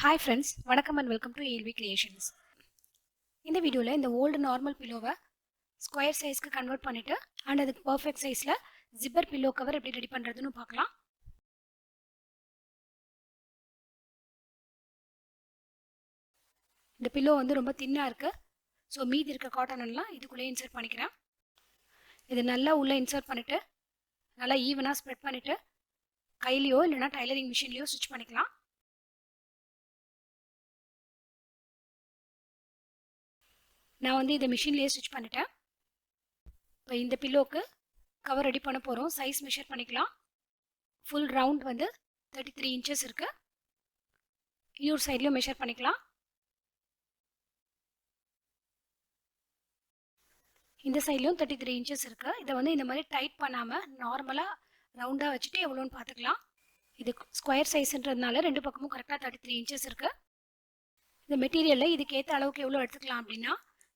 Hi friends, வணக்கம் and welcome to ALV Creations. இந்த வீடியோல இந்த old normal pillow-வை square size-க்கு convert பண்ணிட்டு and அதுக்கு perfect size-ல zipper pillow cover எப்படி ரெடி பண்றதுன்னு பார்க்கலாம். இந்த pillow வந்து ரொம்ப தின்னா இருக்கு. ஸோ மீதி இருக்க காட்டன் எல்லாம் இதுக்குள்ளே இன்சர்ட் பண்ணிக்கிறேன். இது நல்லா உள்ள இன்சர்ட் பண்ணிட்டு நல்லா ஈவனாக ஸ்ப்ரெட் பண்ணிட்டு கையிலையோ இல்லைனா டைலரிங் மிஷின்லையோ ஸ்டிச் பண்ணிக்கலாம். நான் வந்து இதை மிஷின்லேயே ஸ்டிச் பண்ணிட்டேன். இப்போ இந்த பில்லோக்கு கவர் ரெடி பண்ண போகிறோம். சைஸ் மெஷர் பண்ணிக்கலாம். ஃபுல் ரவுண்ட் வந்து 33 இன்ச்சஸ் இருக்கு. இன்னொரு சைட்லையும் மெஷர் பண்ணிக்கலாம். இந்த சைட்லையும் 33 இன்ச்சஸ் இருக்கு. இதை வந்து இந்த மாதிரி டைட் பண்ணாமல் நார்மலாக ரவுண்டாக வச்சுட்டு எவ்வளோன்னு பார்த்துக்கலாம். இது ஸ்கொயர் சைஸ்ன்றதுனால ரெண்டு பக்கமும் கரெக்டாக 33 இன்ச்சஸ் இருக்கு. இந்த மெட்டீரியலில் இதுக்கேற்ற அளவுக்கு எவ்வளோ எடுத்துக்கலாம் அப்படின்னா,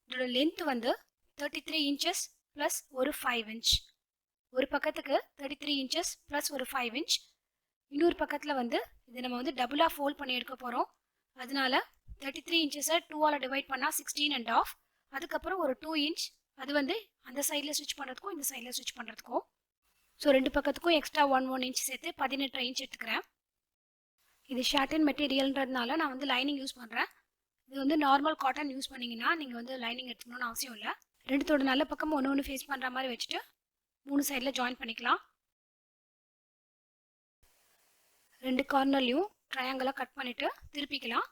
இதோட லென்த் வந்து 33 இன்ச்சஸ் ப்ளஸ் ஒரு 5 இன்ச். ஒரு பக்கத்துக்கு 33 இன்ச்சஸ் ப்ளஸ் ஒரு 5 இன்ச். இன்னொரு பக்கத்தில் வந்து இதை நம்ம வந்து டபுளாக ஃபோல்ட் பண்ணி எடுக்க போகிறோம். அதனால 33 இன்ச்சஸை 2ஆல் டிவைட் பண்ணால் 16.5. அதுக்கப்புறம் ஒரு 2 இன்ச் அது வந்து அந்த சைடில் ஸ்டிச் பண்ணுறதுக்கும் இந்த சைடில் ஸ்டிச் பண்ணுறதுக்கும். ஸோ ரெண்டு பக்கத்துக்கும் எக்ஸ்ட்ரா 1 இன்ச் சேர்த்து 18 இன்ச் எடுத்துக்கிறேன். இது ஷார்டன் மெட்டீரியல்ன்றதுனால நான் வந்து லைனிங் யூஸ் பண்ணுறேன். இது வந்து நார்மல் காட்டன் யூஸ் பண்ணிங்கன்னா நீங்கள் வந்து லைனிங் எடுத்துக்கணும்னு அவசியம் இல்லை. ரெண்டுத்தோட நல்ல பக்கம் ஒன்று ஃபேஸ் பண்ணுற மாதிரி வச்சுட்டு 3 சைடில் ஜாயின் பண்ணிக்கலாம். ரெண்டு கார்னர்லையும் ட்ரையாங்கிளாக கட் பண்ணிவிட்டு திருப்பிக்கலாம்.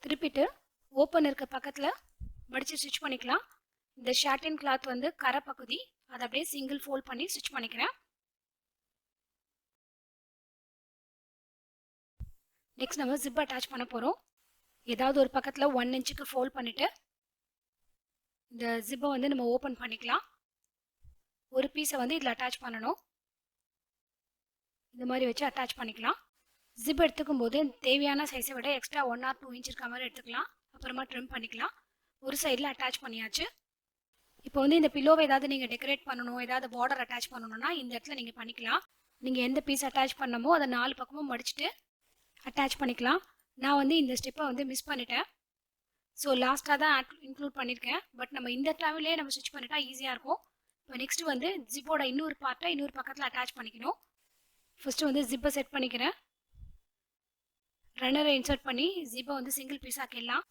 திருப்பிட்டு ஓப்பன் இருக்க பக்கத்தில் மடித்து ஸ்டிச் பண்ணிக்கலாம். இந்த ஷார்டன் கிளாத் வந்து கரை பகுதி, அதை அப்படியே சிங்கிள் ஃபோல்ட் பண்ணி ஸ்டிச் பண்ணிக்கிறேன். நெக்ஸ்ட் நம்ம ஜிப் அட்டாச் பண்ண போகிறோம். ஏதாவது ஒரு பக்கத்தில் 1 இன்ச்சுக்கு ஃபோல்ட் பண்ணிவிட்டு இந்த ஜிப்பை வந்து நம்ம ஓப்பன் பண்ணிக்கலாம். ஒரு பீஸை வந்து இதில் அட்டாச் பண்ணணும். இந்த மாதிரி வச்சு அட்டாச் பண்ணிக்கலாம். ஜிப் எடுத்துக்கும் போது தேவையான சைஸை விட எக்ஸ்ட்ரா 1 or 2 இன்ச் இருக்க மாதிரி எடுத்துக்கலாம். அப்புறமா ட்ரிம் பண்ணிக்கலாம். ஒரு சைடில் அட்டாச் பண்ணியாச்சு. இப்போ வந்து இந்த பில்லோவை ஏதாவது நீங்கள் டெக்கரேட் பண்ணணும், ஏதாவது பார்டர் அட்டாச் பண்ணணும்னா இந்த இடத்துல நீங்கள் பண்ணிக்கலாம். நீங்கள் எந்த பீஸ் அட்டாச் பண்ணமோ அதை 4 பக்கமும் மடிச்சுட்டு அட்டாச் பண்ணிக்கலாம். நான் வந்து இந்த ஸ்டெப்பை வந்து மிஸ் பண்ணிட்டேன். ஸோ லாஸ்ட்டாக தான் இன்க்ளூட் பண்ணியிருக்கேன். பட் நம்ம இந்த டைம்லேயே நம்ம ஸ்டிச் பண்ணிட்டா ஈஸியாக இருக்கும். இப்போ நெக்ஸ்ட் வந்து ஜிப்போட இன்னொரு பார்ட்டை இன்னொரு பக்கத்தில் அட்டாச் பண்ணிக்கணும். ஃபஸ்ட்டு வந்து ஜிப்பை செட் பண்ணிக்கிறேன். ரன்னரை இன்சர்ட் பண்ணி ஜிப்பை வந்து சிங்கிள் பீஸ் ஆக்கிடலாம்.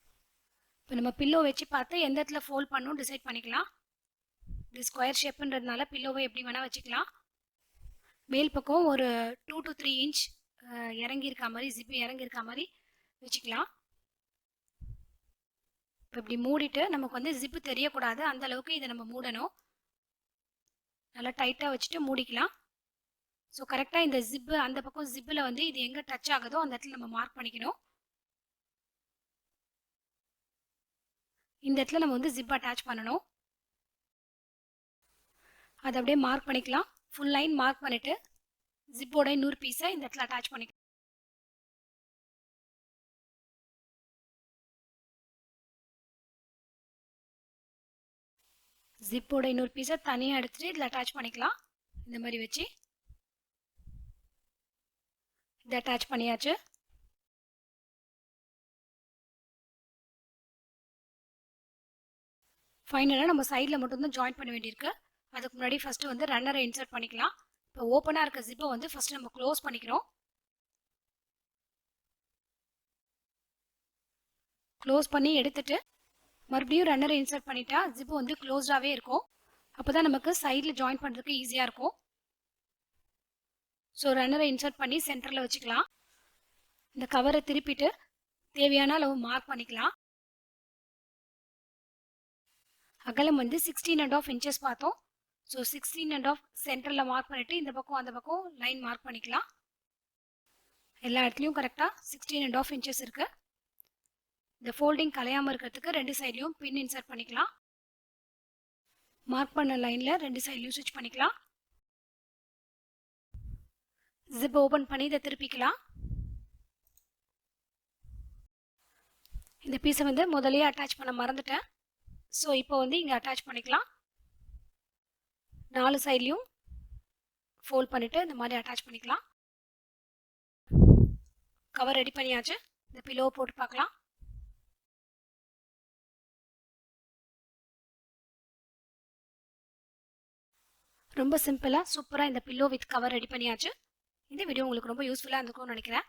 இப்போ நம்ம பில்லோ வச்சு பார்த்து எந்த இடத்துல ஃபோல்ட் பண்ணணும் டிசைட் பண்ணிக்கலாம். இது ஸ்கொயர் ஷேப்புன்றதுனால பில்லோவை எப்படி வேணால் வச்சுக்கலாம். மேல் பக்கம் ஒரு 2 to 3 இன்ச் இறங்கியிருக்கா மாதிரி, ஜிப்பு இறங்கியிருக்கா மாதிரி வச்சுக்கலாம். இப்போ இப்படி மூடிட்டு நமக்கு வந்து ஜிப்பு தெரியக்கூடாது, அந்த அளவுக்கு இதை நம்ம மூடணும். நல்லா டைட்டாக வச்சுட்டு மூடிக்கலாம். ஸோ கரெக்டாக இந்த ஜிப்பு அந்த பக்கம் ஜிப்பில் வந்து இது எங்கே டச் ஆகுதோ அந்த இடத்துல நம்ம மார்க் பண்ணிக்கணும். இந்த இடத்துல நம்ம வந்து ஜிப் அட்டாச் பண்ணணும். அதை அப்படியே மார்க் பண்ணிக்கலாம். ஃபுல் லைன் மார்க் பண்ணிவிட்டு ஜிப்போட இன்னொரு பீஸை இந்த இடத்துல அட்டாச் பண்ணிக்கலாம். ஜிப்போட இன்னொரு பீஸை தனியாக எடுத்துகிட்டு இதில் அட்டாச் பண்ணிக்கலாம். இந்த மாதிரி வச்சு இதை அட்டாச் பண்ணியாச்சு. ஃபைனலாக நம்ம சைடில் மட்டும்தான் ஜாயின் பண்ண வேண்டியிருக்கு. அதுக்கு முன்னாடி ஃபஸ்ட்டு வந்து ரன்னரை இன்சர்ட் பண்ணிக்கலாம். இப்போ ஓப்பனாக இருக்க ஜிப்பை வந்து ஃபஸ்ட்டு நம்ம க்ளோஸ் பண்ணிக்கிறோம். க்ளோஸ் பண்ணி எடுத்துட்டு மறுபடியும் ரன்னரை இன்சர்ட் பண்ணிட்டா ஜிப்பு வந்து க்ளோஸ்டாகவே இருக்கும். அப்போ தான் நமக்கு சைடில் ஜாயின் பண்ணுறதுக்கு ஈஸியாக இருக்கும். ஸோ ரன்னரை இன்சர்ட் பண்ணி சென்டரில் வச்சுக்கலாம். இந்த கவரை திருப்பிட்டு தேவையான அளவு மார்க் பண்ணிக்கலாம். அகலம் வந்து 16.5 இன்ச்சஸ் பார்த்தோம். ஸோ 16.5 சென்டரில் மார்க் பண்ணிவிட்டு இந்த பக்கம் அந்த பக்கம் லைன் மார்க் பண்ணிக்கலாம். எல்லா இடத்துலையும் கரெக்டாக 16.5 இன்ச்சஸ் இருக்குது. இந்த ஃபோல்டிங் கலையாமல் இருக்கிறதுக்கு ரெண்டு சைட்லையும் பின் இன்சர்ட் பண்ணிக்கலாம். மார்க் பண்ண லைனில் ரெண்டு சைட்லையும் ஸ்டிச் பண்ணிக்கலாம். ஜிப் ஓப்பன் பண்ணி இதை திருப்பிக்கலாம். இந்த பீஸை வந்து முதலையே அட்டாச் பண்ண மறந்துட்டேன். ஸோ இப்போ வந்து இங்கே அட்டாச் பண்ணிக்கலாம். 4 சைட்லையும் ஃபோல்ட் பண்ணிவிட்டு இந்த மாதிரி அட்டாச் பண்ணிக்கலாம். கவர் ரெடி பண்ணியாச்சு. இந்த பில்லோ போட்டு பார்க்கலாம். ரொம்ப சிம்பிளா சூப்பரா இந்த பில்லோ வித் கவர் ரெடி பண்ணியாச்சு. இந்த வீடியோ உங்களுக்கு ரொம்ப யூஸ்ஃபுல்லா இருந்திருக்கும்னு நினைக்கிறேன்.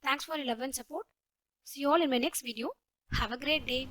Thanks for your love and support. See you all in my next video. Have a great day.